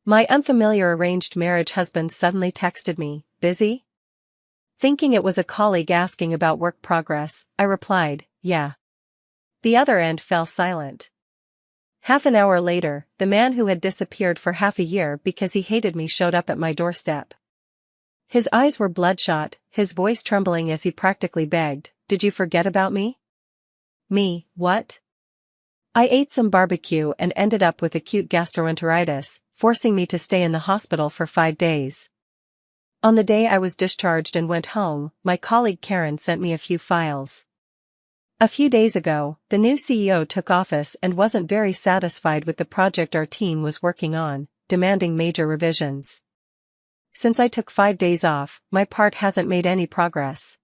My unfamiliar arranged marriage husband suddenly texted me, "Busy?" Thinking it was a colleague asking about work progress, I replied, "Yeah." The other end fell silent. Half an hour later, the man who had disappeared for half a year because he hated me showed up at my doorstep. His eyes were bloodshot, his voice trembling as he practically begged, "Did you forget about me?" Me, what? I ate some barbecue and ended up with acute gastroenteritis, forcing me to stay in the hospital for 5 days. On the day I was discharged and went home, my colleague Karen sent me a few files. A few days ago, the new CEO took office and wasn't very satisfied with the project our team was working on, demanding major revisions. Since I took 5 days off, my part hasn't made any progress.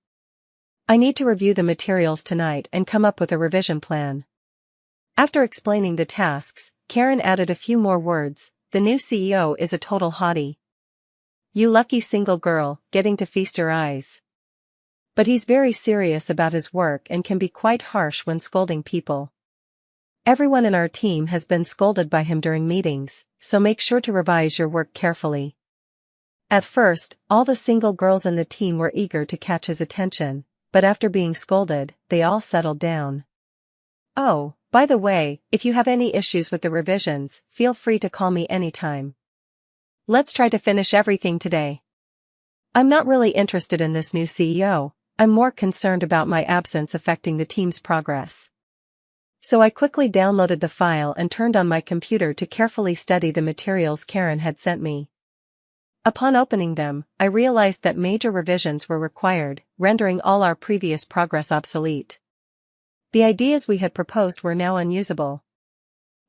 I need to review the materials tonight and come up with a revision plan. After explaining the tasks, Karen added a few more words. The new CEO is a total hottie. You lucky single girl, getting to feast your eyes. But he's very serious about his work and can be quite harsh when scolding people. Everyone in our team has been scolded by him during meetings, so make sure to revise your work carefully. At first, all the single girls in the team were eager to catch his attention, but after being scolded, they all settled down. Oh, by the way, if you have any issues with the revisions, feel free to call me anytime. Let's try to finish everything today. I'm not really interested in this new CEO, I'm more concerned about my absence affecting the team's progress. So I quickly downloaded the file and turned on my computer to carefully study the materials Karen had sent me. Upon opening them, I realized that major revisions were required, rendering all our previous progress obsolete. The ideas we had proposed were now unusable.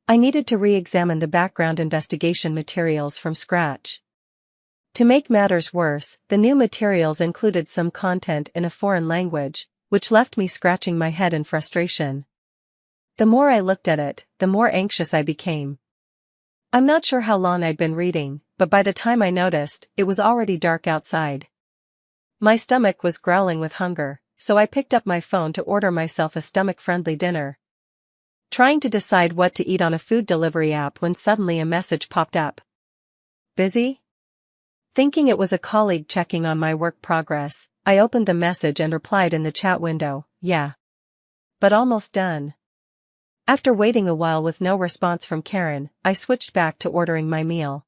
I needed to re-examine the background investigation materials from scratch. To make matters worse, the new materials included some content in a foreign language, which left me scratching my head in frustration. The more I looked at it, the more anxious I became. I'm not sure how long I'd been reading, but by the time I noticed, it was already dark outside. My stomach was growling with hunger, so I picked up my phone to order myself a stomach-friendly dinner. Trying to decide what to eat on a food delivery app when suddenly a message popped up. Busy? Thinking it was a colleague checking on my work progress, I opened the message and replied in the chat window, "Yeah. But almost done." After waiting a while with no response from Karen, I switched back to ordering my meal.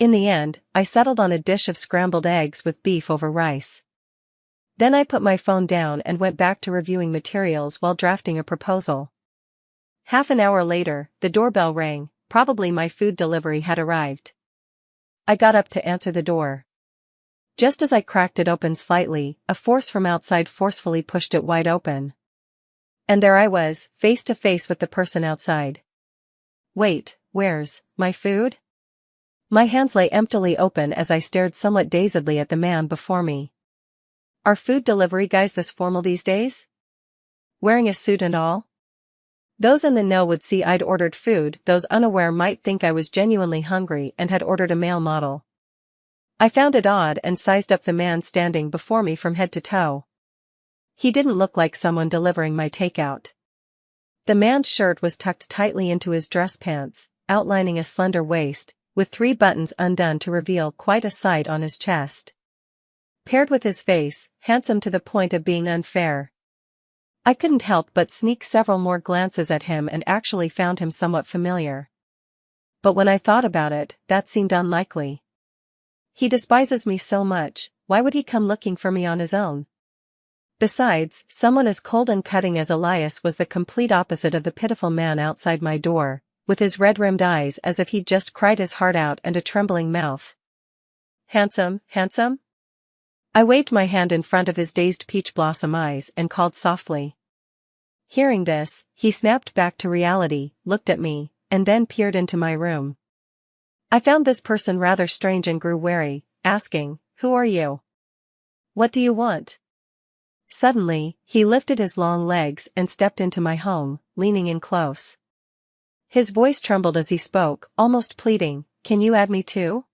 In the end, I settled on a dish of scrambled eggs with beef over rice. Then I put my phone down and went back to reviewing materials while drafting a proposal. Half an hour later, the doorbell rang, probably my food delivery had arrived. I got up to answer the door. Just as I cracked it open slightly, a force from outside forcefully pushed it wide open. And there I was, face to face with the person outside. Wait, where's my food? My hands lay emptily open as I stared somewhat dazedly at the man before me. Are food delivery guys this formal these days? Wearing a suit and all? Those in the know would see I'd ordered food, those unaware might think I was genuinely hungry and had ordered a male model. I found it odd and sized up the man standing before me from head to toe. He didn't look like someone delivering my takeout. The man's shirt was tucked tightly into his dress pants, outlining a slender waist, with 3 buttons undone to reveal quite a sight on his chest. Paired with his face, handsome to the point of being unfair. I couldn't help but sneak several more glances at him and actually found him somewhat familiar. But when I thought about it, that seemed unlikely. He despises me so much, why would he come looking for me on his own? Besides, someone as cold and cutting as Elias was the complete opposite of the pitiful man outside my door, with his red-rimmed eyes as if he'd just cried his heart out and a trembling mouth. Handsome, handsome? I waved my hand in front of his dazed peach blossom eyes and called softly. Hearing this, he snapped back to reality, looked at me, and then peered into my room. I found this person rather strange and grew wary, asking, "Who are you? What do you want?" Suddenly, he lifted his long legs and stepped into my home, leaning in close. His voice trembled as he spoke, almost pleading, "Can you add me too?"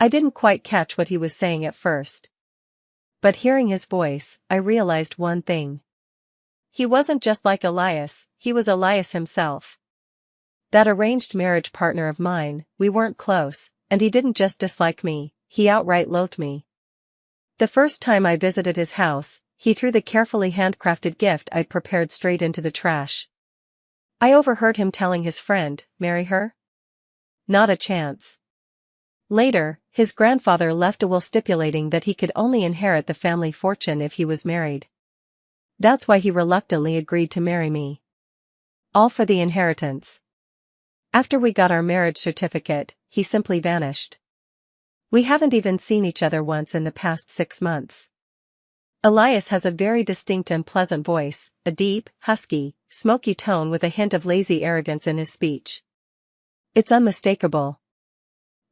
I didn't quite catch what he was saying at first. But hearing his voice, I realized one thing. He wasn't just like Elias, he was Elias himself. That arranged marriage partner of mine, we weren't close, and he didn't just dislike me, he outright loathed me. The first time I visited his house, he threw the carefully handcrafted gift I'd prepared straight into the trash. I overheard him telling his friend, "Marry her?" Not a chance. Later, his grandfather left a will stipulating that he could only inherit the family fortune if he was married. That's why he reluctantly agreed to marry me. All for the inheritance. After we got our marriage certificate, he simply vanished. We haven't even seen each other once in the past 6 months. Elias has a very distinct and pleasant voice, a deep, husky, smoky tone with a hint of lazy arrogance in his speech. It's unmistakable.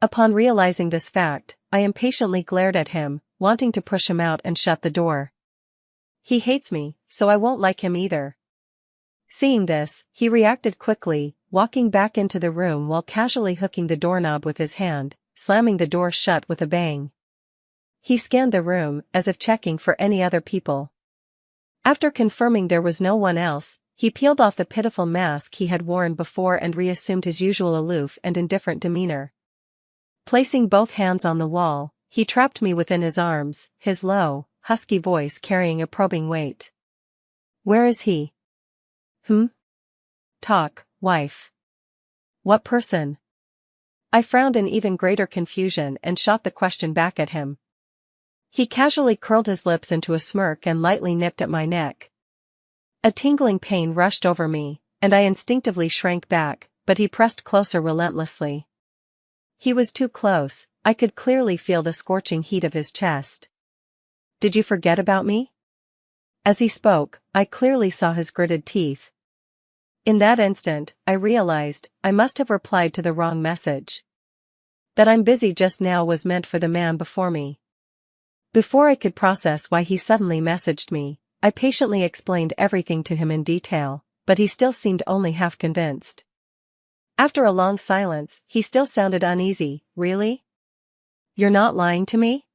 Upon realizing this fact, I impatiently glared at him, wanting to push him out and shut the door. He hates me, so I won't like him either. Seeing this, he reacted quickly, walking back into the room while casually hooking the doorknob with his hand, slamming the door shut with a bang. He scanned the room, as if checking for any other people. After confirming there was no one else, he peeled off the pitiful mask he had worn before and reassumed his usual aloof and indifferent demeanor. Placing both hands on the wall, he trapped me within his arms, his low, husky voice carrying a probing weight. "Where is he?" Talk, wife. What person?" I frowned in even greater confusion and shot the question back at him. He casually curled his lips into a smirk and lightly nipped at my neck. A tingling pain rushed over me, and I instinctively shrank back, but he pressed closer relentlessly. He was too close, I could clearly feel the scorching heat of his chest. "Did you forget about me?" As he spoke, I clearly saw his gritted teeth. In that instant, I realized, I must have replied to the wrong message. That I'm busy just now was meant for the man before me. Before I could process why he suddenly messaged me, I patiently explained everything to him in detail, but he still seemed only half convinced. After a long silence, he still sounded uneasy. "Really? You're not lying to me?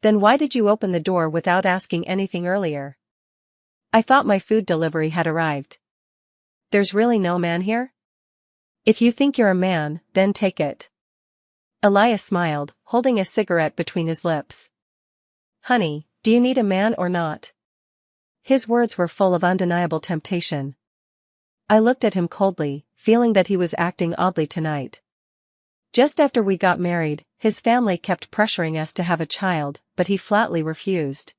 Then why did you open the door without asking anything earlier?" "I thought my food delivery had arrived." "There's really no man here?" "If you think you're a man, then take it." Elias smiled, holding a cigarette between his lips. "Honey, do you need a man or not?" His words were full of undeniable temptation. I looked at him coldly, feeling that he was acting oddly tonight. Just after we got married, his family kept pressuring us to have a child, but he flatly refused.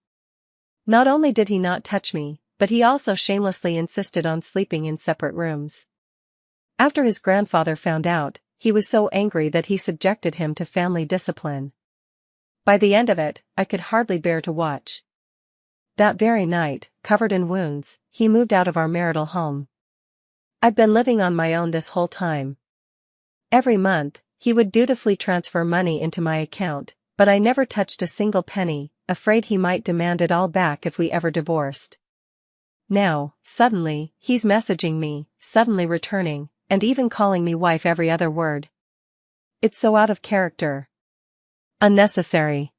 Not only did he not touch me, but he also shamelessly insisted on sleeping in separate rooms. After his grandfather found out, he was so angry that he subjected him to family discipline. By the end of it, I could hardly bear to watch. That very night, covered in wounds, he moved out of our marital home. I'd been living on my own this whole time. Every month, he would dutifully transfer money into my account, but I never touched a single penny, afraid he might demand it all back if we ever divorced. Now, suddenly, he's messaging me, suddenly returning, and even calling me wife every other word. It's so out of character. Unnecessary.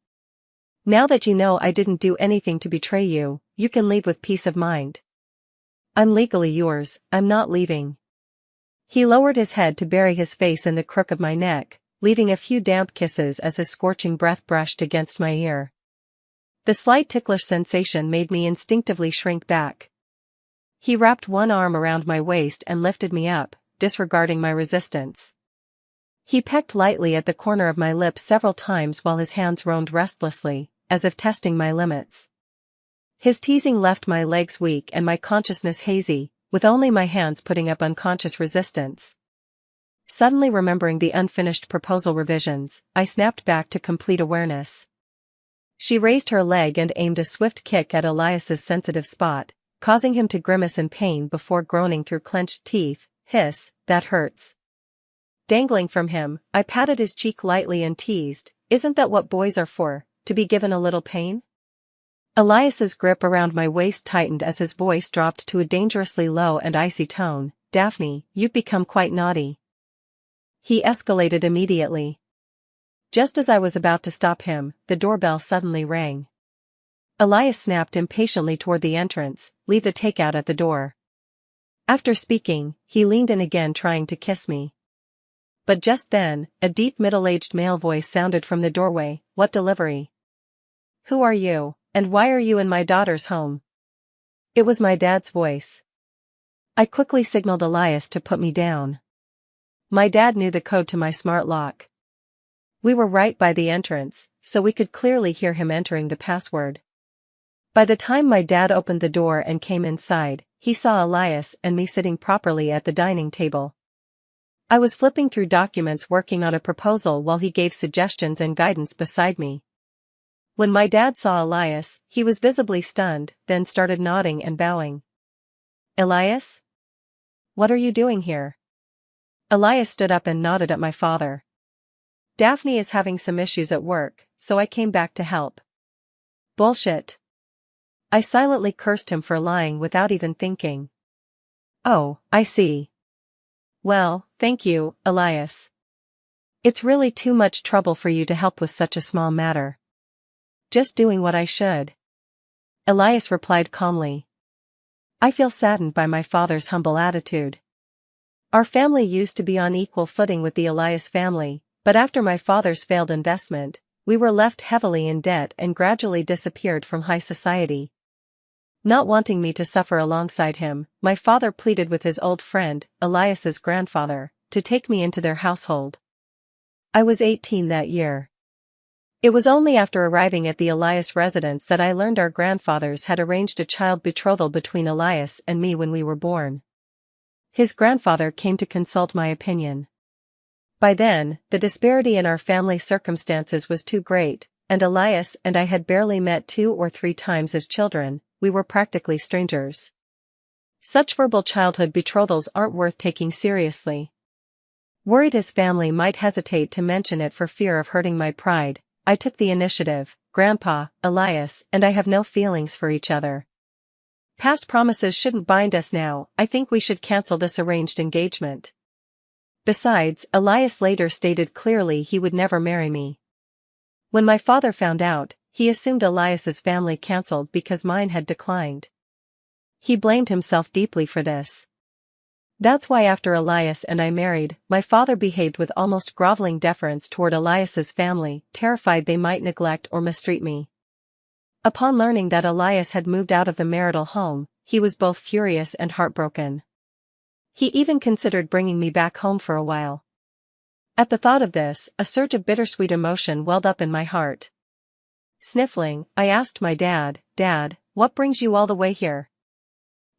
Now that you know I didn't do anything to betray you, you can leave with peace of mind. I'm legally yours, I'm not leaving. He lowered his head to bury his face in the crook of my neck, leaving a few damp kisses as his scorching breath brushed against my ear. The slight ticklish sensation made me instinctively shrink back. He wrapped one arm around my waist and lifted me up, disregarding my resistance. He pecked lightly at the corner of my lips several times while his hands roamed restlessly, as if testing my limits. His teasing left my legs weak and my consciousness hazy, with only my hands putting up unconscious resistance. Suddenly remembering the unfinished proposal revisions, I snapped back to complete awareness. She raised her leg and aimed a swift kick at Elias's sensitive spot, causing him to grimace in pain before groaning through clenched teeth, "Hiss, that hurts." Dangling from him, I patted his cheek lightly and teased, "Isn't that what boys are for, to be given a little pain?" Elias's grip around my waist tightened as his voice dropped to a dangerously low and icy tone. "Daphne, you've become quite naughty." He escalated immediately. Just as I was about to stop him, the doorbell suddenly rang. Elias snapped impatiently toward the entrance, "Leave the takeout at the door." After speaking, he leaned in again trying to kiss me. But just then, a deep middle-aged male voice sounded from the doorway. "What delivery? Who are you, and why are you in my daughter's home?" It was my dad's voice. I quickly signaled Elias to put me down. My dad knew the code to my smart lock. We were right by the entrance, so we could clearly hear him entering the password. By the time my dad opened the door and came inside, he saw Elias and me sitting properly at the dining table. I was flipping through documents working on a proposal while he gave suggestions and guidance beside me. When my dad saw Elias, he was visibly stunned, then started nodding and bowing. "Elias? What are you doing here?" Elias stood up and nodded at my father. "Daphne is having some issues at work, so I came back to help." "Bullshit." I silently cursed him for lying without even thinking. "Oh, I see. Well, thank you, Elias. It's really too much trouble for you to help with such a small matter." "Just doing what I should," Elias replied calmly. I feel saddened by my father's humble attitude. Our family used to be on equal footing with the Elias family, but after my father's failed investment, we were left heavily in debt and gradually disappeared from high society. Not wanting me to suffer alongside him, my father pleaded with his old friend, Elias's grandfather, to take me into their household. I was 18 that year. It was only after arriving at the Elias residence that I learned our grandfathers had arranged a child betrothal between Elias and me when we were born. His grandfather came to consult my opinion. By then, the disparity in our family circumstances was too great, and Elias and I had barely met 2 or 3 times as children. We were practically strangers. Such verbal childhood betrothals aren't worth taking seriously. Worried his family might hesitate to mention it for fear of hurting my pride, I took the initiative. "Grandpa, Elias and I have no feelings for each other. Past promises shouldn't bind us now. I think we should cancel this arranged engagement." Besides, Elias later stated clearly he would never marry me. When my father found out, he assumed Elias's family cancelled because mine had declined. He blamed himself deeply for this. That's why after Elias and I married, my father behaved with almost groveling deference toward Elias's family, terrified they might neglect or mistreat me. Upon learning that Elias had moved out of the marital home, he was both furious and heartbroken. He even considered bringing me back home for a while. At the thought of this, a surge of bittersweet emotion welled up in my heart. Sniffling, I asked my dad, "Dad, what brings you all the way here?"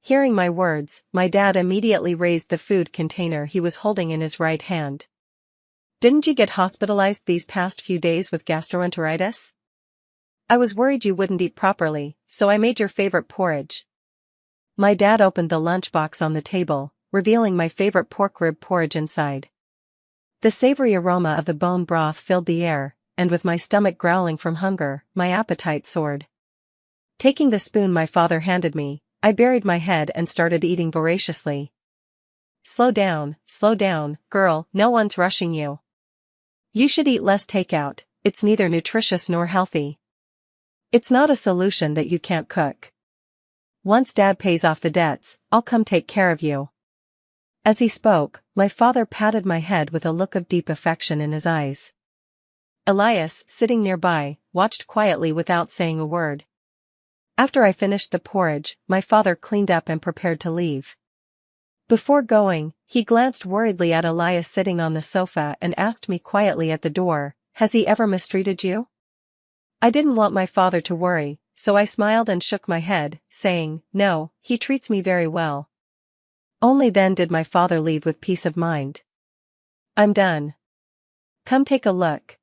Hearing my words, my dad immediately raised the food container he was holding in his right hand. "Didn't you get hospitalized these past few days with gastroenteritis? I was worried you wouldn't eat properly, so I made your favorite porridge." My dad opened the lunchbox on the table, revealing my favorite pork rib porridge inside. The savory aroma of the bone broth filled the air, and with my stomach growling from hunger, my appetite soared. Taking the spoon my father handed me, I buried my head and started eating voraciously. Slow down, girl, no one's rushing you. You should eat less takeout, it's neither nutritious nor healthy. It's not a solution that you can't cook. Once Dad pays off the debts, I'll come take care of you." As he spoke, my father patted my head with a look of deep affection in his eyes. Elias, sitting nearby, watched quietly without saying a word. After I finished the porridge, my father cleaned up and prepared to leave. Before going, he glanced worriedly at Elias sitting on the sofa and asked me quietly at the door, "Has he ever mistreated you?" I didn't want my father to worry, so I smiled and shook my head, saying, "No, he treats me very well." Only then did my father leave with peace of mind. "I'm done. Come take a look."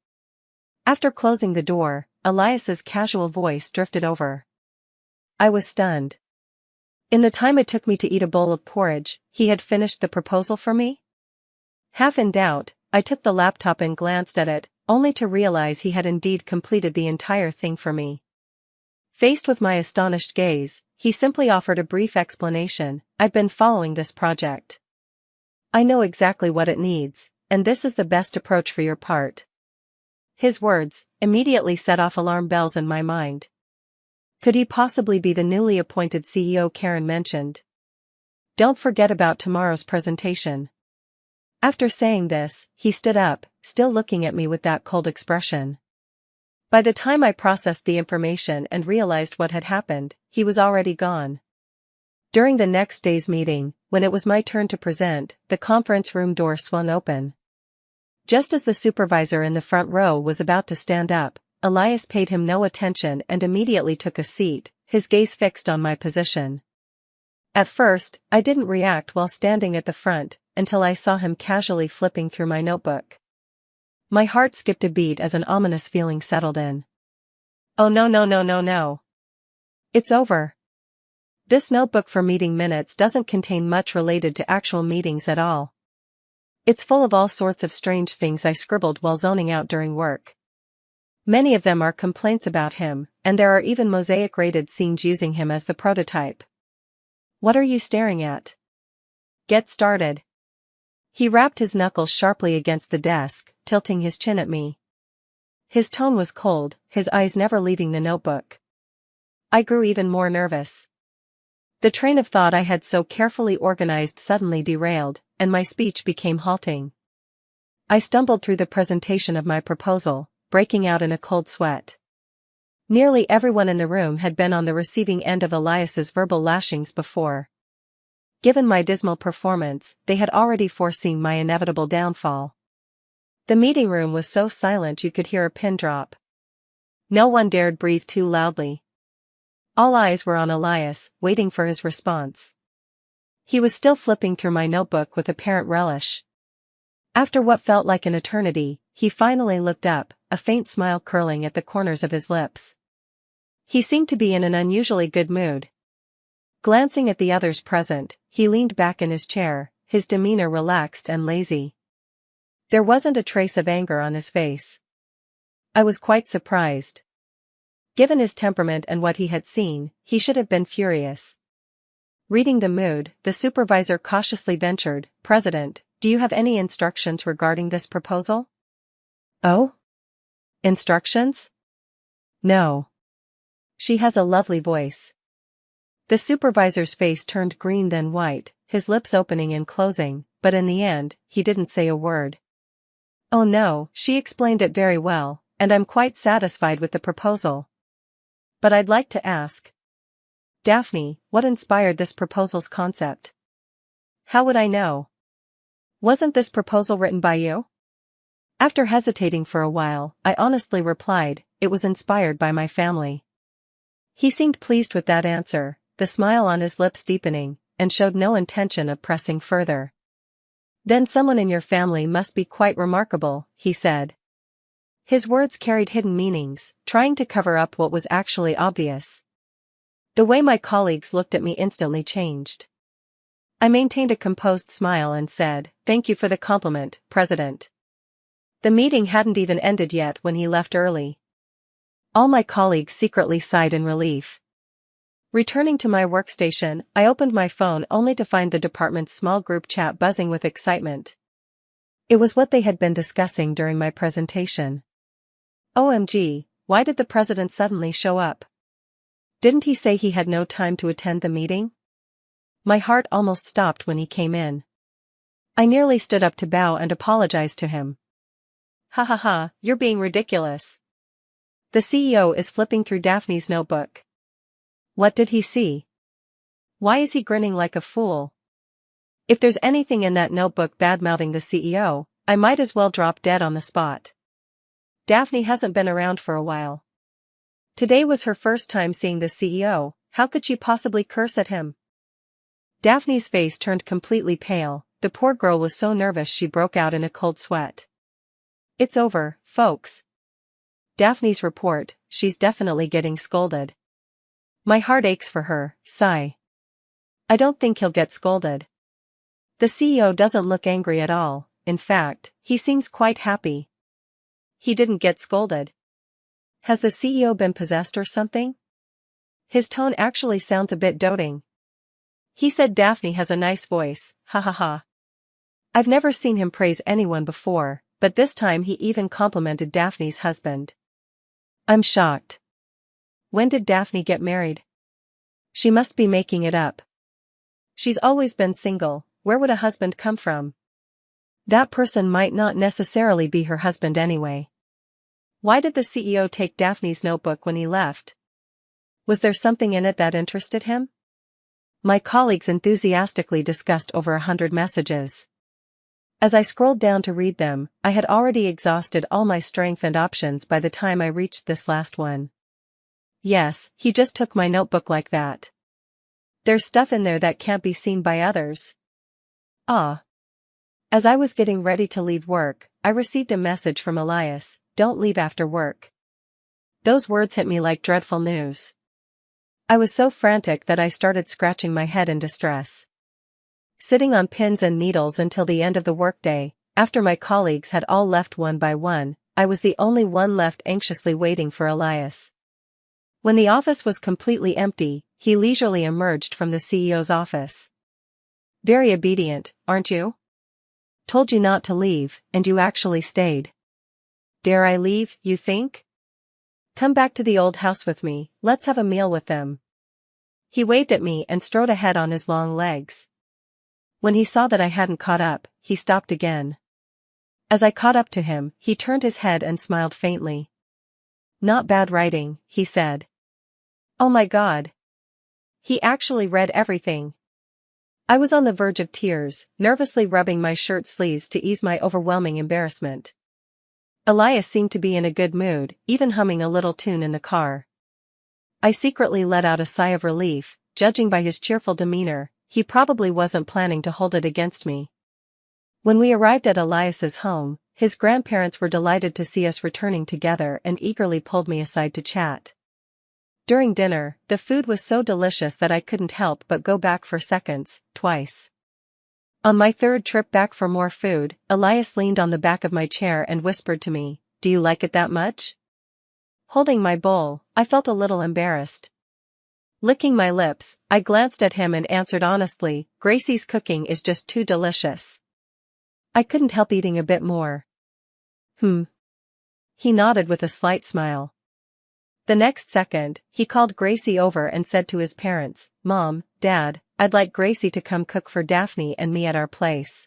After closing the door, Elias's casual voice drifted over. I was stunned. In the time it took me to eat a bowl of porridge, he had finished the proposal for me? Half in doubt, I took the laptop and glanced at it, only to realize he had indeed completed the entire thing for me. Faced with my astonished gaze, he simply offered a brief explanation. "I've been following this project. I know exactly what it needs, and this is the best approach for your part." His words immediately set off alarm bells in my mind. Could he possibly be the newly appointed CEO Karen mentioned? Don't forget about tomorrow's presentation. After saying this, he stood up, still looking at me with that cold expression. By the time I processed the information and realized what had happened, he was already gone. During the next day's meeting, when it was my turn to present, the conference room door swung open. Just as the supervisor in the front row was about to stand up, Elias paid him no attention and immediately took a seat, his gaze fixed on my position. At first, I didn't react while standing at the front, until I saw him casually flipping through my notebook. My heart skipped a beat as an ominous feeling settled in. Oh no no no no no. It's over. This notebook for meeting minutes doesn't contain much related to actual meetings at all. It's full of all sorts of strange things I scribbled while zoning out during work. Many of them are complaints about him, and there are even mosaic-rated scenes using him as the prototype. What are you staring at? Get started. He rapped his knuckles sharply against the desk, tilting his chin at me. His tone was cold, his eyes never leaving the notebook. I grew even more nervous. The train of thought I had so carefully organized suddenly derailed, and my speech became halting. I stumbled through the presentation of my proposal, breaking out in a cold sweat. Nearly everyone in the room had been on the receiving end of Elias's verbal lashings before. Given my dismal performance, they had already foreseen my inevitable downfall. The meeting room was so silent you could hear a pin drop. No one dared breathe too loudly. All eyes were on Elias, waiting for his response. He was still flipping through my notebook with apparent relish. After what felt like an eternity, he finally looked up, a faint smile curling at the corners of his lips. He seemed to be in an unusually good mood. Glancing at the others present, he leaned back in his chair, his demeanor relaxed and lazy. There wasn't a trace of anger on his face. I was quite surprised. Given his temperament and what he had seen, he should have been furious. Reading the mood, the supervisor cautiously ventured, "President, do you have any instructions regarding this proposal?" "Oh? Instructions? No. She has a lovely voice." The supervisor's face turned green then white, his lips opening and closing, but in the end, he didn't say a word. "Oh no, she explained it very well, and I'm quite satisfied with the proposal. But I'd like to ask, Daphne, what inspired this proposal's concept?" "How would I know? Wasn't this proposal written by you?" After hesitating for a while, I honestly replied, "It was inspired by my family." He seemed pleased with that answer, the smile on his lips deepening, and showed no intention of pressing further. "Then someone in your family must be quite remarkable," he said. His words carried hidden meanings, trying to cover up what was actually obvious. The way my colleagues looked at me instantly changed. I maintained a composed smile and said, "Thank you for the compliment, President." The meeting hadn't even ended yet when he left early. All my colleagues secretly sighed in relief. Returning to my workstation, I opened my phone only to find the department's small group chat buzzing with excitement. It was what they had been discussing during my presentation. OMG, why did the president suddenly show up? Didn't he say he had no time to attend the meeting? My heart almost stopped when he came in. I nearly stood up to bow and apologize to him. "Ha ha ha, you're being ridiculous. The CEO is flipping through Daphne's notebook. What did he see? Why is he grinning like a fool? If there's anything in that notebook bad-mouthing the CEO, I might as well drop dead on the spot. Daphne hasn't been around for a while. Today was her first time seeing the CEO, how could she possibly curse at him?" Daphne's face turned completely pale, the poor girl was so nervous she broke out in a cold sweat. "It's over, folks. Daphne's report, she's definitely getting scolded. My heart aches for her, sigh. I don't think he'll get scolded. The CEO doesn't look angry at all, in fact, he seems quite happy. He didn't get scolded. Has the CEO been possessed or something? His tone actually sounds a bit doting. He said Daphne has a nice voice, ha ha ha. I've never seen him praise anyone before, but this time he even complimented Daphne's husband. I'm shocked. When did Daphne get married? She must be making it up. She's always been single, where would a husband come from? That person might not necessarily be her husband anyway. Why did the CEO take Daphne's notebook when he left? Was there something in it that interested him? My colleagues enthusiastically discussed over 100 messages. As I scrolled down to read them, I had already exhausted all my strength and options by the time I reached this last one. Yes, he just took my notebook like that. There's stuff in there that can't be seen by others. Ah. As I was getting ready to leave work, I received a message from Elias, "Don't leave after work." Those words hit me like dreadful news. I was so frantic that I started scratching my head in distress. Sitting on pins and needles until the end of the workday, after my colleagues had all left one by one, I was the only one left anxiously waiting for Elias. When the office was completely empty, he leisurely emerged from the CEO's office. "Very obedient, aren't you? Told you not to leave, and you actually stayed. Dare I leave, you think? Come back to the old house with me, let's have a meal with them." He waved at me and strode ahead on his long legs. When he saw that I hadn't caught up, he stopped again. As I caught up to him, he turned his head and smiled faintly. "Not bad writing," he said. Oh my God. He actually read everything. I was on the verge of tears, nervously rubbing my shirt sleeves to ease my overwhelming embarrassment. Elias seemed to be in a good mood, even humming a little tune in the car. I secretly let out a sigh of relief, judging by his cheerful demeanor. He probably wasn't planning to hold it against me. When we arrived at Elias's home, his grandparents were delighted to see us returning together and eagerly pulled me aside to chat. During dinner, the food was so delicious that I couldn't help but go back for seconds, twice. On my third trip back for more food, Elias leaned on the back of my chair and whispered to me, "Do you like it that much?" Holding my bowl, I felt a little embarrassed. Licking my lips, I glanced at him and answered honestly, "Gracie's cooking is just too delicious." I couldn't help eating a bit more. He nodded with a slight smile. The next second, he called Gracie over and said to his parents, "Mom, Dad, I'd like Gracie to come cook for Daphne and me at our place.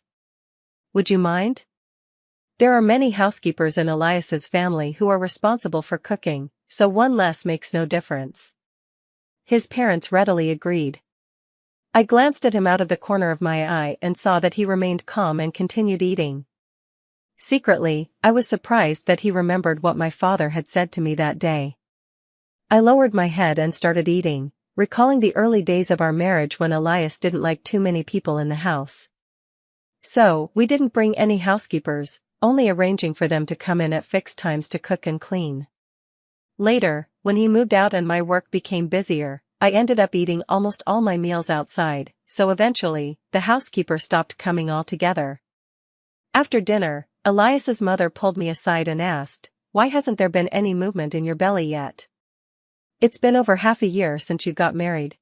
Would you mind?" There are many housekeepers in Elias's family who are responsible for cooking, so one less makes no difference. His parents readily agreed. I glanced at him out of the corner of my eye and saw that he remained calm and continued eating. Secretly, I was surprised that he remembered what my father had said to me that day. I lowered my head and started eating, recalling the early days of our marriage when Elias didn't like too many people in the house. So, we didn't bring any housekeepers, only arranging for them to come in at fixed times to cook and clean. Later, when he moved out and my work became busier, I ended up eating almost all my meals outside, so eventually, the housekeeper stopped coming altogether. After dinner, Elias's mother pulled me aside and asked, "Why hasn't there been any movement in your belly yet? It's been over half a year since you got married."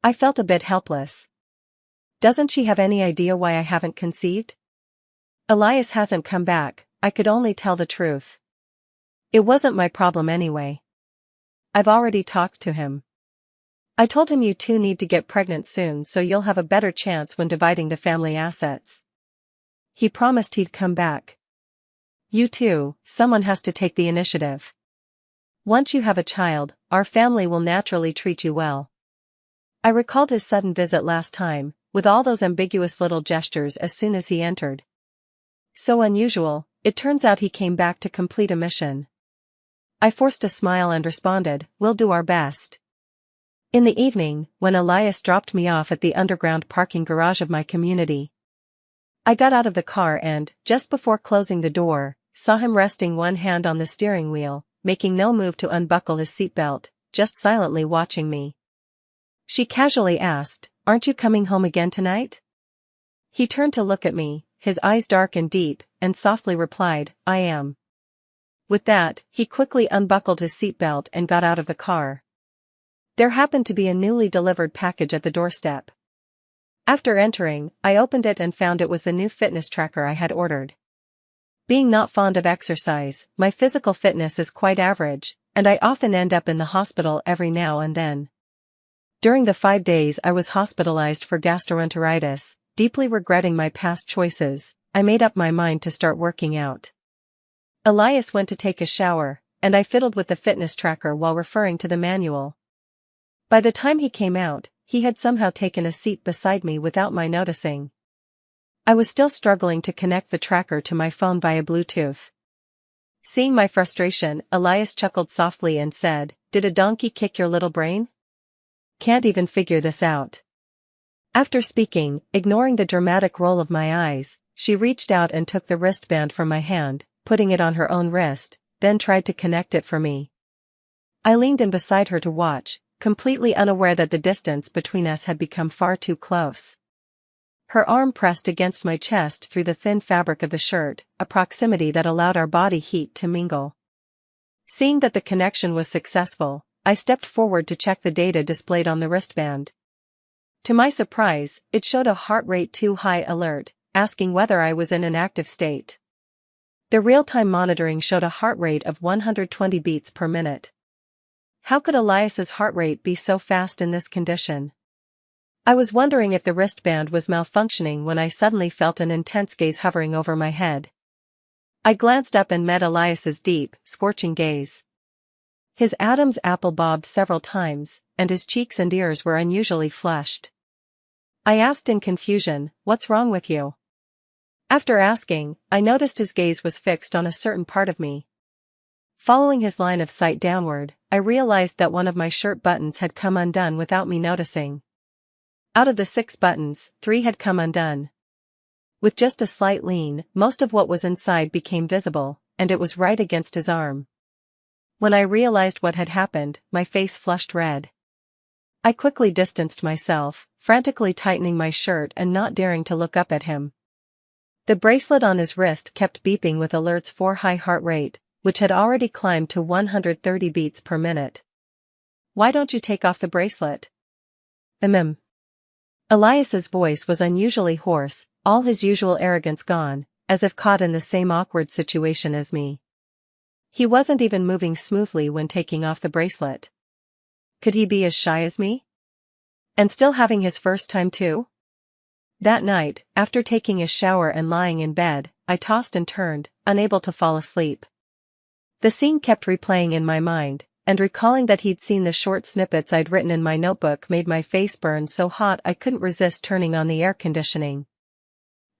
I felt a bit helpless. Doesn't she have any idea why I haven't conceived? Elias hasn't come back, I could only tell the truth. It wasn't my problem anyway. I've already talked to him. I told him you two need to get pregnant soon so you'll have a better chance when dividing the family assets. He promised he'd come back. You too, someone has to take the initiative. Once you have a child, our family will naturally treat you well. I recalled his sudden visit last time, with all those ambiguous little gestures as soon as he entered. So unusual, it turns out he came back to complete a mission. I forced a smile and responded, "We'll do our best." In the evening, when Elias dropped me off at the underground parking garage of my community, I got out of the car and, just before closing the door, saw him resting one hand on the steering wheel, making no move to unbuckle his seatbelt, just silently watching me. She casually asked, "Aren't you coming home again tonight?" He turned to look at me, his eyes dark and deep, and softly replied, "I am." With that, he quickly unbuckled his seatbelt and got out of the car. There happened to be a newly delivered package at the doorstep. After entering, I opened it and found it was the new fitness tracker I had ordered. Being not fond of exercise, my physical fitness is quite average, and I often end up in the hospital every now and then. During the 5 days I was hospitalized for gastroenteritis, deeply regretting my past choices, I made up my mind to start working out. Elias went to take a shower, and I fiddled with the fitness tracker while referring to the manual. By the time he came out, he had somehow taken a seat beside me without my noticing. I was still struggling to connect the tracker to my phone via Bluetooth. Seeing my frustration, Elias chuckled softly and said, "Did a donkey kick your little brain? Can't even figure this out." After speaking, ignoring the dramatic roll of my eyes, she reached out and took the wristband from my hand, putting it on her own wrist, then tried to connect it for me. I leaned in beside her to watch, completely unaware that the distance between us had become far too close. Her arm pressed against my chest through the thin fabric of the shirt, a proximity that allowed our body heat to mingle. Seeing that the connection was successful, I stepped forward to check the data displayed on the wristband. To my surprise, it showed a heart rate too high alert, asking whether I was in an active state. The real-time monitoring showed a heart rate of 120 beats per minute. How could Elias's heart rate be so fast in this condition? I was wondering if the wristband was malfunctioning when I suddenly felt an intense gaze hovering over my head. I glanced up and met Elias's deep, scorching gaze. His Adam's apple bobbed several times, and his cheeks and ears were unusually flushed. I asked in confusion, "What's wrong with you?" After asking, I noticed his gaze was fixed on a certain part of me. Following his line of sight downward, I realized that one of my shirt buttons had come undone without me noticing. Out of the 6 buttons, 3 had come undone. With just a slight lean, most of what was inside became visible, and it was right against his arm. When I realized what had happened, my face flushed red. I quickly distanced myself, frantically tightening my shirt and not daring to look up at him. The bracelet on his wrist kept beeping with alerts for high heart rate, which had already climbed to 130 beats per minute. "Why don't you take off the bracelet?" Elias's voice was unusually hoarse, all his usual arrogance gone, as if caught in the same awkward situation as me. He wasn't even moving smoothly when taking off the bracelet. Could he be as shy as me? And still having his first time too? That night, after taking a shower and lying in bed, I tossed and turned, unable to fall asleep. The scene kept replaying in my mind, and recalling that he'd seen the short snippets I'd written in my notebook made my face burn so hot I couldn't resist turning on the air conditioning.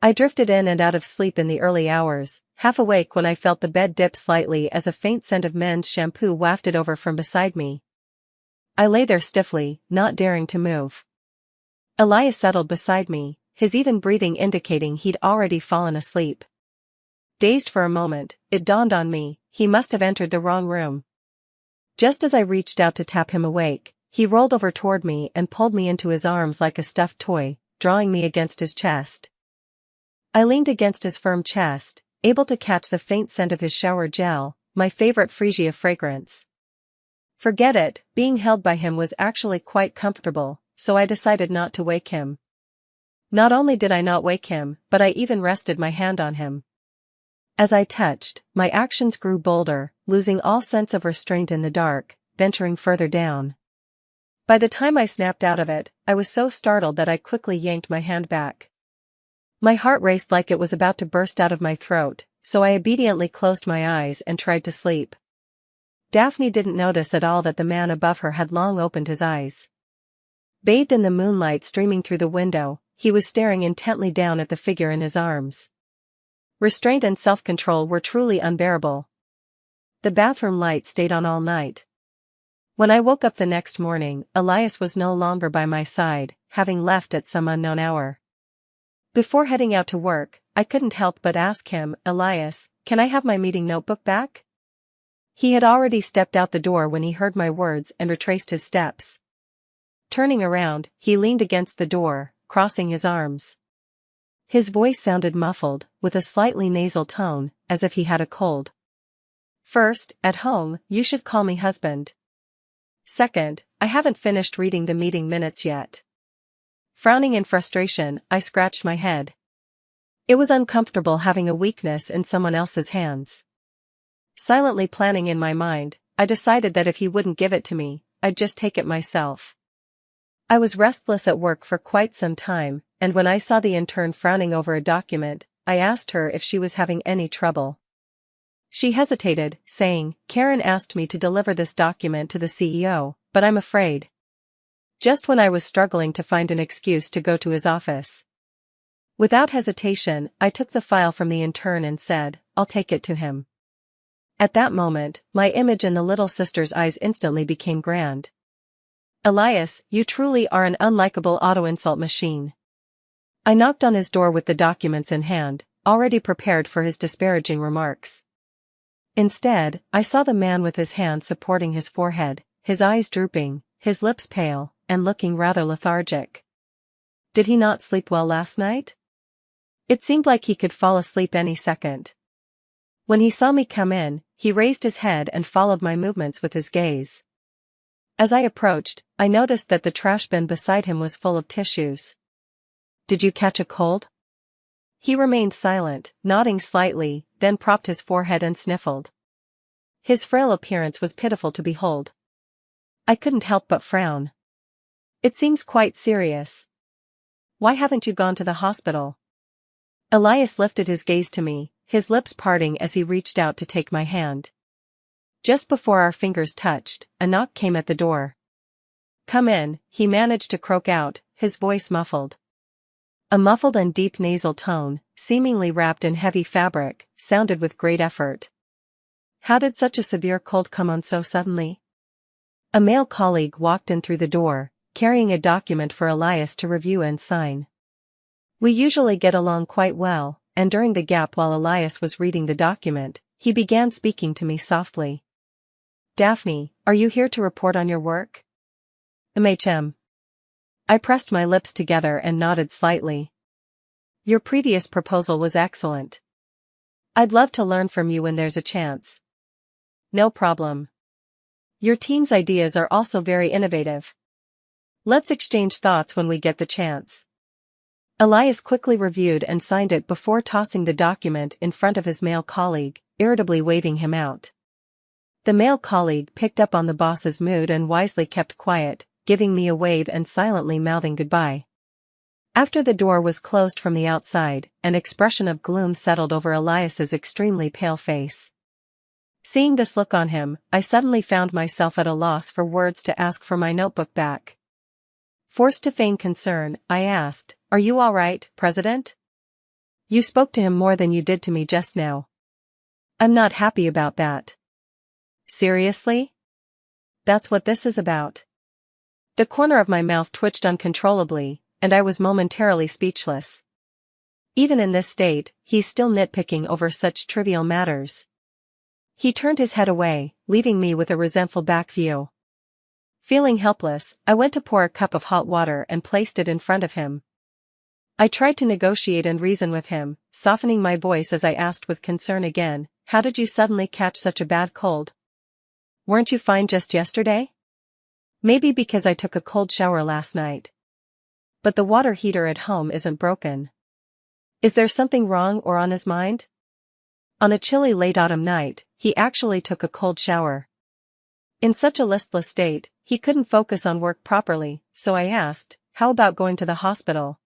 I drifted in and out of sleep in the early hours, half awake when I felt the bed dip slightly as a faint scent of men's shampoo wafted over from beside me. I lay there stiffly, not daring to move. Elias settled beside me, his even breathing indicating he'd already fallen asleep. Dazed for a moment, it dawned on me, he must have entered the wrong room. Just as I reached out to tap him awake, he rolled over toward me and pulled me into his arms like a stuffed toy, drawing me against his chest. I leaned against his firm chest, able to catch the faint scent of his shower gel, my favorite freesia fragrance. Forget it, being held by him was actually quite comfortable, so I decided not to wake him. Not only did I not wake him, but I even rested my hand on him. As I touched, my actions grew bolder, losing all sense of restraint in the dark, venturing further down. By the time I snapped out of it, I was so startled that I quickly yanked my hand back. My heart raced like it was about to burst out of my throat, so I obediently closed my eyes and tried to sleep. Daphne didn't notice at all that the man above her had long opened his eyes. Bathed in the moonlight streaming through the window, he was staring intently down at the figure in his arms. Restraint and self-control were truly unbearable. The bathroom light stayed on all night. When I woke up the next morning, Elias was no longer by my side, having left at some unknown hour. Before heading out to work, I couldn't help but ask him, "Elias, can I have my meeting notebook back?" He had already stepped out the door when he heard my words and retraced his steps. Turning around, he leaned against the door, crossing his arms. His voice sounded muffled, with a slightly nasal tone, as if he had a cold. "First, at home, you should call me husband. Second, I haven't finished reading the meeting minutes yet." Frowning in frustration, I scratched my head. It was uncomfortable having a weakness in someone else's hands. Silently planning in my mind, I decided that if he wouldn't give it to me, I'd just take it myself. I was restless at work for quite some time, and when I saw the intern frowning over a document, I asked her if she was having any trouble. She hesitated, saying, "Karen asked me to deliver this document to the CEO, but I'm afraid." Just when I was struggling to find an excuse to go to his office. Without hesitation, I took the file from the intern and said, "I'll take it to him." At that moment, my image in the little sister's eyes instantly became grand. "Elias, you truly are an unlikable auto-insult machine." I knocked on his door with the documents in hand, already prepared for his disparaging remarks. Instead, I saw the man with his hand supporting his forehead, his eyes drooping, his lips pale, and looking rather lethargic. Did he not sleep well last night? It seemed like he could fall asleep any second. When he saw me come in, he raised his head and followed my movements with his gaze. As I approached, I noticed that the trash bin beside him was full of tissues. "Did you catch a cold?" He remained silent, nodding slightly, then propped his forehead and sniffled. His frail appearance was pitiful to behold. I couldn't help but frown. "It seems quite serious. Why haven't you gone to the hospital?" Elias lifted his gaze to me, his lips parting as he reached out to take my hand. Just before our fingers touched, a knock came at the door. "Come in," he managed to croak out, his voice muffled. A muffled and deep nasal tone, seemingly wrapped in heavy fabric, sounded with great effort. "How did such a severe cold come on so suddenly?" A male colleague walked in through the door, carrying a document for Elias to review and sign. We usually get along quite well, and during the gap while Elias was reading the document, he began speaking to me softly. "Daphne, are you here to report on your work?" "MHM." I pressed my lips together and nodded slightly. "Your previous proposal was excellent. I'd love to learn from you when there's a chance." "No problem. Your team's ideas are also very innovative. Let's exchange thoughts when we get the chance." Elias quickly reviewed and signed it before tossing the document in front of his male colleague, irritably waving him out. The male colleague picked up on the boss's mood and wisely kept quiet, giving me a wave and silently mouthing goodbye. After the door was closed from the outside, an expression of gloom settled over Elias's extremely pale face. Seeing this look on him, I suddenly found myself at a loss for words to ask for my notebook back. Forced to feign concern, I asked, "Are you all right, President? You spoke to him more than you did to me just now." "I'm not happy about that." "Seriously? That's what this is about." The corner of my mouth twitched uncontrollably, and I was momentarily speechless. Even in this state, he's still nitpicking over such trivial matters. He turned his head away, leaving me with a resentful back view. Feeling helpless, I went to pour a cup of hot water and placed it in front of him. I tried to negotiate and reason with him, softening my voice as I asked with concern again, "How did you suddenly catch such a bad cold? Weren't you fine just yesterday?" "Maybe because I took a cold shower last night. But the water heater at home isn't broken." "Is there something wrong or on his mind?" On a chilly late autumn night, he actually took a cold shower. In such a listless state, he couldn't focus on work properly, so I asked, "How about going to the hospital?"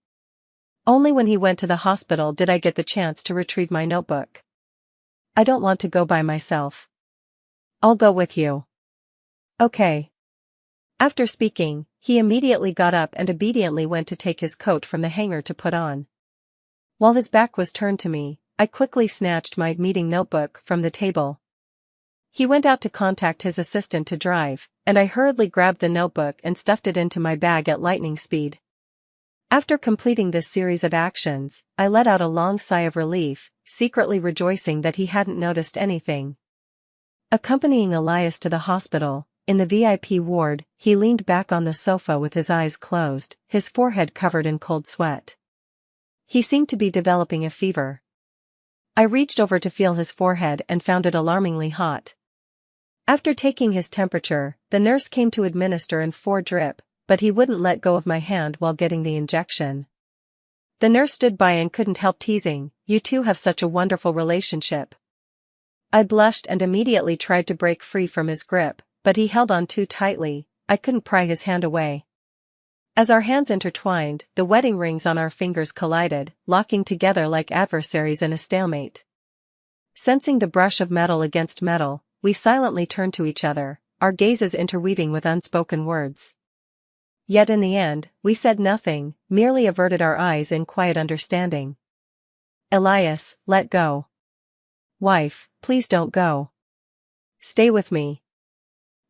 Only when he went to the hospital did I get the chance to retrieve my notebook. "I don't want to go by myself." "I'll go with you." "Okay." After speaking, he immediately got up and obediently went to take his coat from the hanger to put on. While his back was turned to me, I quickly snatched my meeting notebook from the table. He went out to contact his assistant to drive, and I hurriedly grabbed the notebook and stuffed it into my bag at lightning speed. After completing this series of actions, I let out a long sigh of relief, secretly rejoicing that he hadn't noticed anything. Accompanying Elias to the hospital, in the VIP ward, he leaned back on the sofa with his eyes closed, his forehead covered in cold sweat. He seemed to be developing a fever. I reached over to feel his forehead and found it alarmingly hot. After taking his temperature, the nurse came to administer an IV drip, but he wouldn't let go of my hand while getting the injection. The nurse stood by and couldn't help teasing, "You two have such a wonderful relationship." I blushed and immediately tried to break free from his grip, but he held on too tightly. I couldn't pry his hand away. As our hands intertwined, the wedding rings on our fingers collided, locking together like adversaries in a stalemate. Sensing the brush of metal against metal, we silently turned to each other, our gazes interweaving with unspoken words. Yet in the end, we said nothing, merely averted our eyes in quiet understanding. Elias, let go. Wife, please don't go. Stay with me.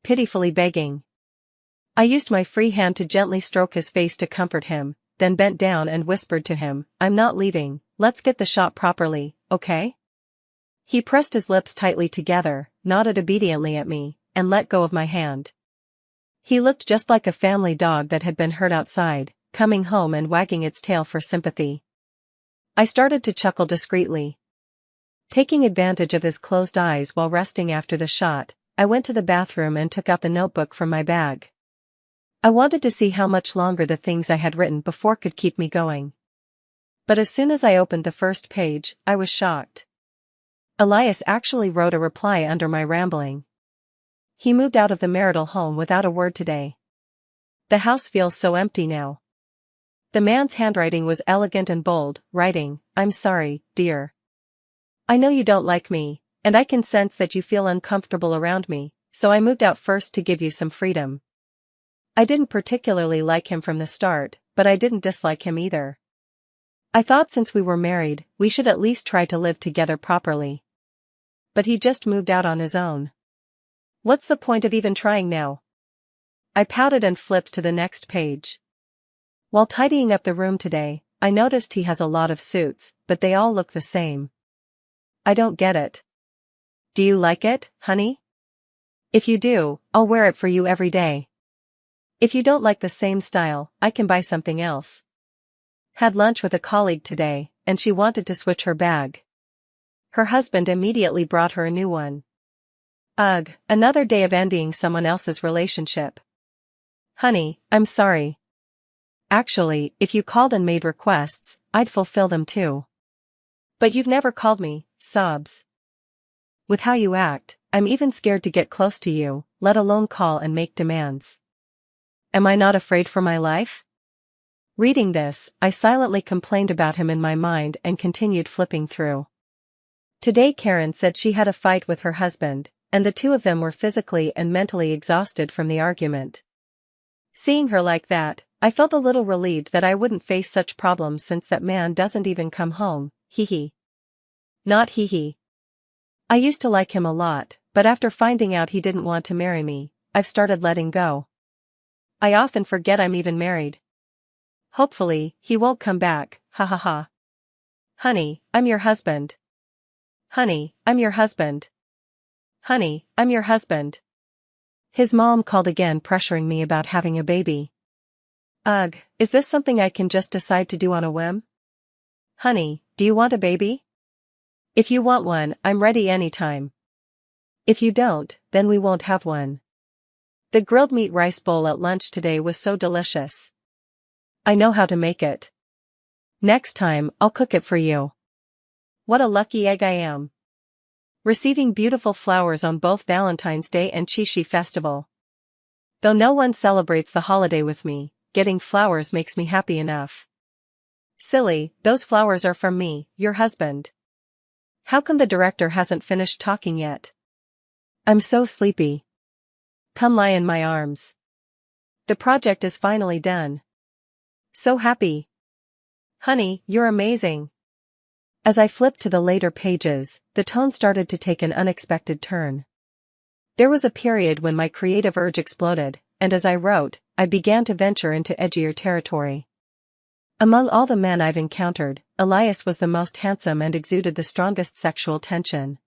Pitifully begging. I used my free hand to gently stroke his face to comfort him, then bent down and whispered to him, I'm not leaving, let's get the shot properly, okay? He pressed his lips tightly together, nodded obediently at me, and let go of my hand. He looked just like a family dog that had been hurt outside, coming home and wagging its tail for sympathy. I started to chuckle discreetly. Taking advantage of his closed eyes while resting after the shot, I went to the bathroom and took out the notebook from my bag. I wanted to see how much longer the things I had written before could keep me going. But as soon as I opened the first page, I was shocked. Elias actually wrote a reply under my rambling. He moved out of the marital home without a word today. The house feels so empty now. The man's handwriting was elegant and bold, writing, I'm sorry, dear. I know you don't like me, and I can sense that you feel uncomfortable around me, so I moved out first to give you some freedom. I didn't particularly like him from the start, but I didn't dislike him either. I thought since we were married, we should at least try to live together properly. But he just moved out on his own. What's the point of even trying now? I pouted and flipped to the next page. While tidying up the room today, I noticed he has a lot of suits, but they all look the same. I don't get it. Do you like it, honey? If you do, I'll wear it for you every day. If you don't like the same style, I can buy something else. Had lunch with a colleague today, and she wanted to switch her bag. Her husband immediately brought her a new one. Ugh, another day of envying someone else's relationship. Honey, I'm sorry. Actually, if you called and made requests, I'd fulfill them too. But you've never called me, sobs. With how you act, I'm even scared to get close to you, let alone call and make demands. Am I not afraid for my life? Reading this, I silently complained about him in my mind and continued flipping through. Today Karen said she had a fight with her husband, and the two of them were physically and mentally exhausted from the argument. Seeing her like that, I felt a little relieved that I wouldn't face such problems since that man doesn't even come home, hee. Not hee. I used to like him a lot, but after finding out he didn't want to marry me, I've started letting go. I often forget I'm even married. Hopefully, he won't come back, ha ha ha. Honey, I'm your husband. Honey, I'm your husband. Honey, I'm your husband. His mom called again, pressuring me about having a baby. Ugh, is this something I can just decide to do on a whim? Honey, do you want a baby? If you want one, I'm ready anytime. If you don't, then we won't have one. The grilled meat rice bowl at lunch today was so delicious. I know how to make it. Next time, I'll cook it for you. What a lucky egg I am. Receiving beautiful flowers on both Valentine's Day and Qixi Festival. Though no one celebrates the holiday with me, getting flowers makes me happy enough. Silly, those flowers are from me, your husband. How come the director hasn't finished talking yet? I'm so sleepy. Come lie in my arms. The project is finally done. So happy. Honey, you're amazing. As I flipped to the later pages, the tone started to take an unexpected turn. There was a period when my creative urge exploded, and as I wrote, I began to venture into edgier territory. Among all the men I've encountered, Elias was the most handsome and exuded the strongest sexual tension.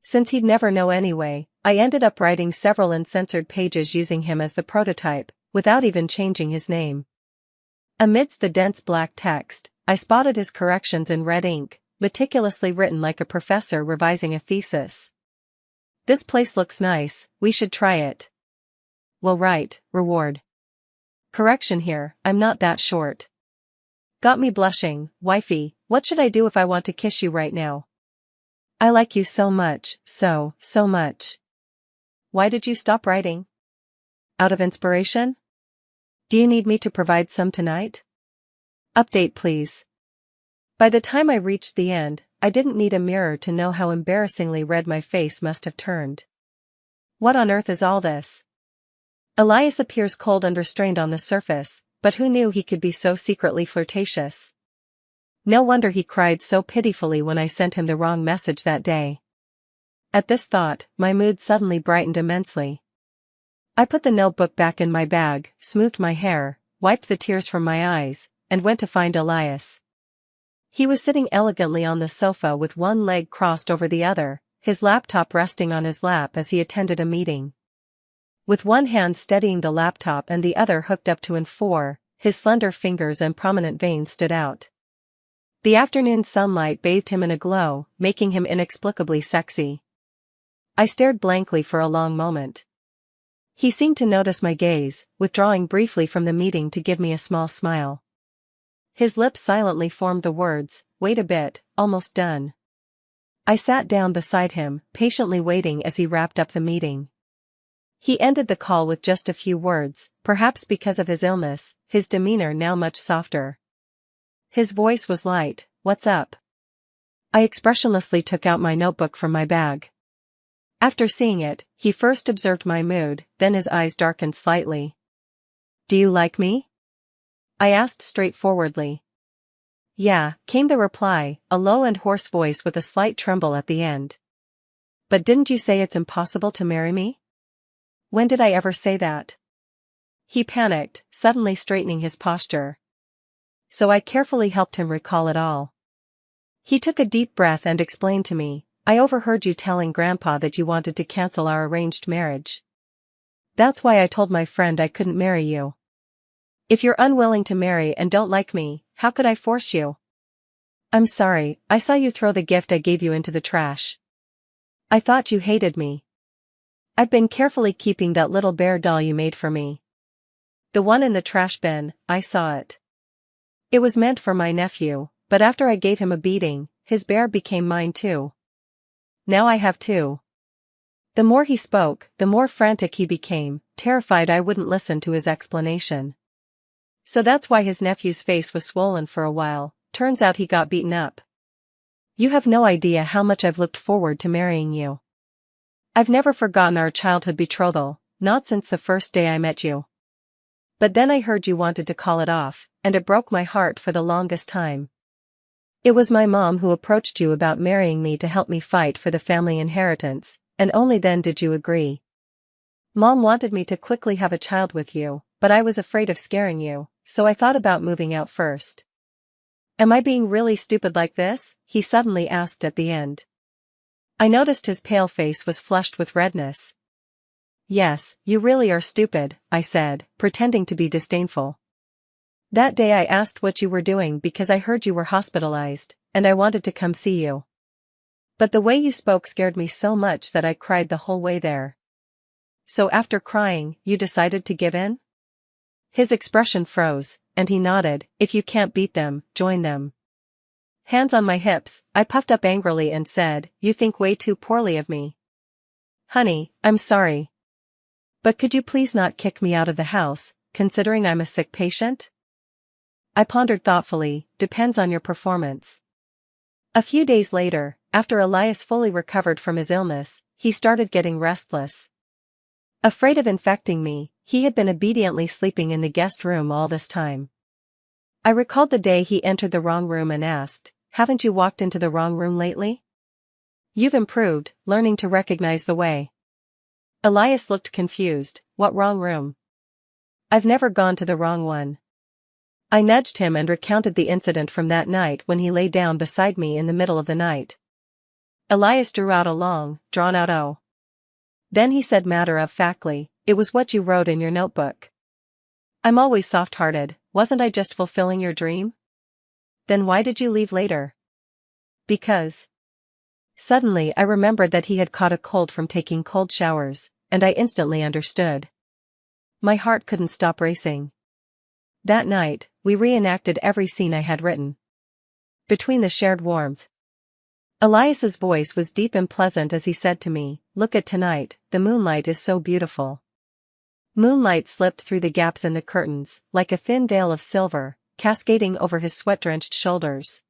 Since he'd never know anyway, I ended up writing several uncensored pages using him as the prototype, without even changing his name. Amidst the dense black text, I spotted his corrections in red ink, meticulously written like a professor revising a thesis. This place looks nice, we should try it. Well, right, reward. Correction here, I'm not that short. Got me blushing, wifey, what should I do if I want to kiss you right now? I like you so much, so much. Why did you stop writing? Out of inspiration? Do you need me to provide some tonight? Update please. By the time I reached the end, I didn't need a mirror to know how embarrassingly red my face must have turned. What on earth is all this? Elias appears cold and restrained on the surface, but who knew he could be so secretly flirtatious? No wonder he cried so pitifully when I sent him the wrong message that day. At this thought, my mood suddenly brightened immensely. I put the notebook back in my bag, smoothed my hair, wiped the tears from my eyes, and went to find Elias. He was sitting elegantly on the sofa with one leg crossed over the other, his laptop resting on his lap as he attended a meeting. With one hand steadying the laptop and the other hooked up to N4, his slender fingers and prominent veins stood out. The afternoon sunlight bathed him in a glow, making him inexplicably sexy. I stared blankly for a long moment. He seemed to notice my gaze, withdrawing briefly from the meeting to give me a small smile. His lips silently formed the words, "Wait a bit, almost done." I sat down beside him, patiently waiting as he wrapped up the meeting. He ended the call with just a few words, perhaps because of his illness, his demeanor now much softer. His voice was light. "What's up?" I expressionlessly took out my notebook from my bag. After seeing it, he first observed my mood, then his eyes darkened slightly. "Do you like me?" I asked straightforwardly. "Yeah," came the reply, a low and hoarse voice with a slight tremble at the end. "But didn't you say it's impossible to marry me?" "When did I ever say that?" He panicked, suddenly straightening his posture. So I carefully helped him recall it all. He took a deep breath and explained to me, "I overheard you telling Grandpa that you wanted to cancel our arranged marriage. That's why I told my friend I couldn't marry you. If you're unwilling to marry and don't like me, how could I force you? I'm sorry, I saw you throw the gift I gave you into the trash. I thought you hated me. I've been carefully keeping that little bear doll you made for me. The one in the trash bin, I saw it. It was meant for my nephew, but after I gave him a beating, his bear became mine too. Now I have two." The more he spoke, the more frantic he became, terrified I wouldn't listen to his explanation. So that's why his nephew's face was swollen for a while. Turns out he got beaten up. "You have no idea how much I've looked forward to marrying you. I've never forgotten our childhood betrothal, not since the first day I met you. But then I heard you wanted to call it off, and it broke my heart for the longest time. It was my mom who approached you about marrying me to help me fight for the family inheritance, and only then did you agree. Mom wanted me to quickly have a child with you, but I was afraid of scaring you, so I thought about moving out first." "Am I being really stupid like this?" he suddenly asked at the end. I noticed his pale face was flushed with redness. "Yes, you really are stupid," I said, pretending to be disdainful. "That day I asked what you were doing because I heard you were hospitalized, and I wanted to come see you. But the way you spoke scared me so much that I cried the whole way there. So after crying, you decided to give in?" His expression froze, and he nodded. "If you can't beat them, join them." Hands on my hips, I puffed up angrily and said, "You think way too poorly of me. Honey, I'm sorry. But could you please not kick me out of the house, considering I'm a sick patient?" I pondered thoughtfully. "Depends on your performance." A few days later, after Elias fully recovered from his illness, he started getting restless. Afraid of infecting me, he had been obediently sleeping in the guest room all this time. I recalled the day he entered the wrong room and asked, "Haven't you walked into the wrong room lately? You've improved, learning to recognize the way." Elias looked confused. "What wrong room? I've never gone to the wrong one." I nudged him and recounted the incident from that night when he lay down beside me in the middle of the night. Elias drew out a long, drawn-out "oh." Then he said matter-of-factly, "It was what you wrote in your notebook." I'm always soft-hearted. Wasn't I just fulfilling your dream? Then why did you leave later? Because. Suddenly I remembered that he had caught a cold from taking cold showers, and I instantly understood. My heart couldn't stop racing. That night, we reenacted every scene I had written. Between the shared warmth. Elias's voice was deep and pleasant as he said to me, "Look at tonight, the moonlight is so beautiful. Moonlight slipped through the gaps in the curtains, like a thin veil of silver, cascading over his sweat-drenched shoulders.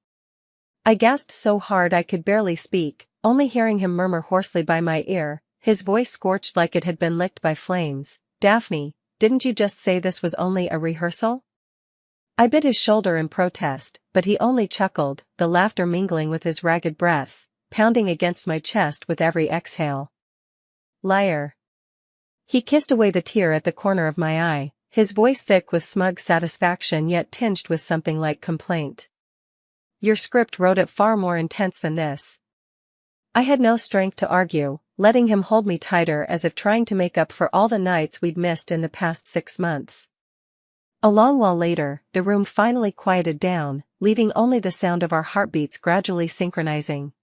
I gasped so hard I could barely speak, only hearing him murmur hoarsely by my ear, his voice scorched like it had been licked by flames. "Daphne, didn't you just say this was only a rehearsal?" I bit his shoulder in protest, but he only chuckled, the laughter mingling with his ragged breaths, pounding against my chest with every exhale. "Liar." He kissed away the tear at the corner of my eye, his voice thick with smug satisfaction yet tinged with something like complaint. "Your script wrote it far more intense than this." I had no strength to argue, letting him hold me tighter as if trying to make up for all the nights we'd missed in the past 6 months. A long while later, the room finally quieted down, leaving only the sound of our heartbeats gradually synchronizing.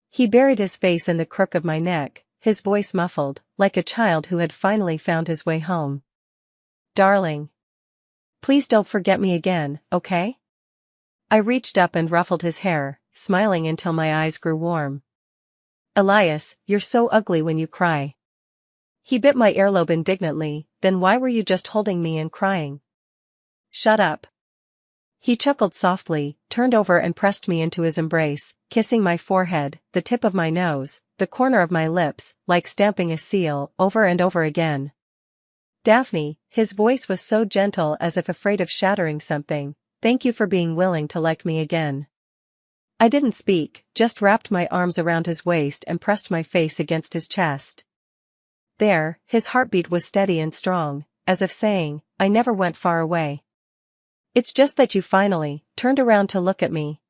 He buried his face in the crook of my neck, his voice muffled, like a child who had finally found his way home. "Darling. Please don't forget me again, okay?" I reached up and ruffled his hair, smiling until my eyes grew warm. "Elias, you're so ugly when you cry." He bit my earlobe indignantly. "Then why were you just holding me and crying?" "Shut up." He chuckled softly, turned over and pressed me into his embrace, kissing my forehead, the tip of my nose, the corner of my lips, like stamping a seal, over and over again. "Daphne," his voice was so gentle as if afraid of shattering something, "thank you for being willing to like me again." I didn't speak, just wrapped my arms around his waist and pressed my face against his chest. There, his heartbeat was steady and strong, as if saying, "I never went far away. It's just that you finally turned around to look at me."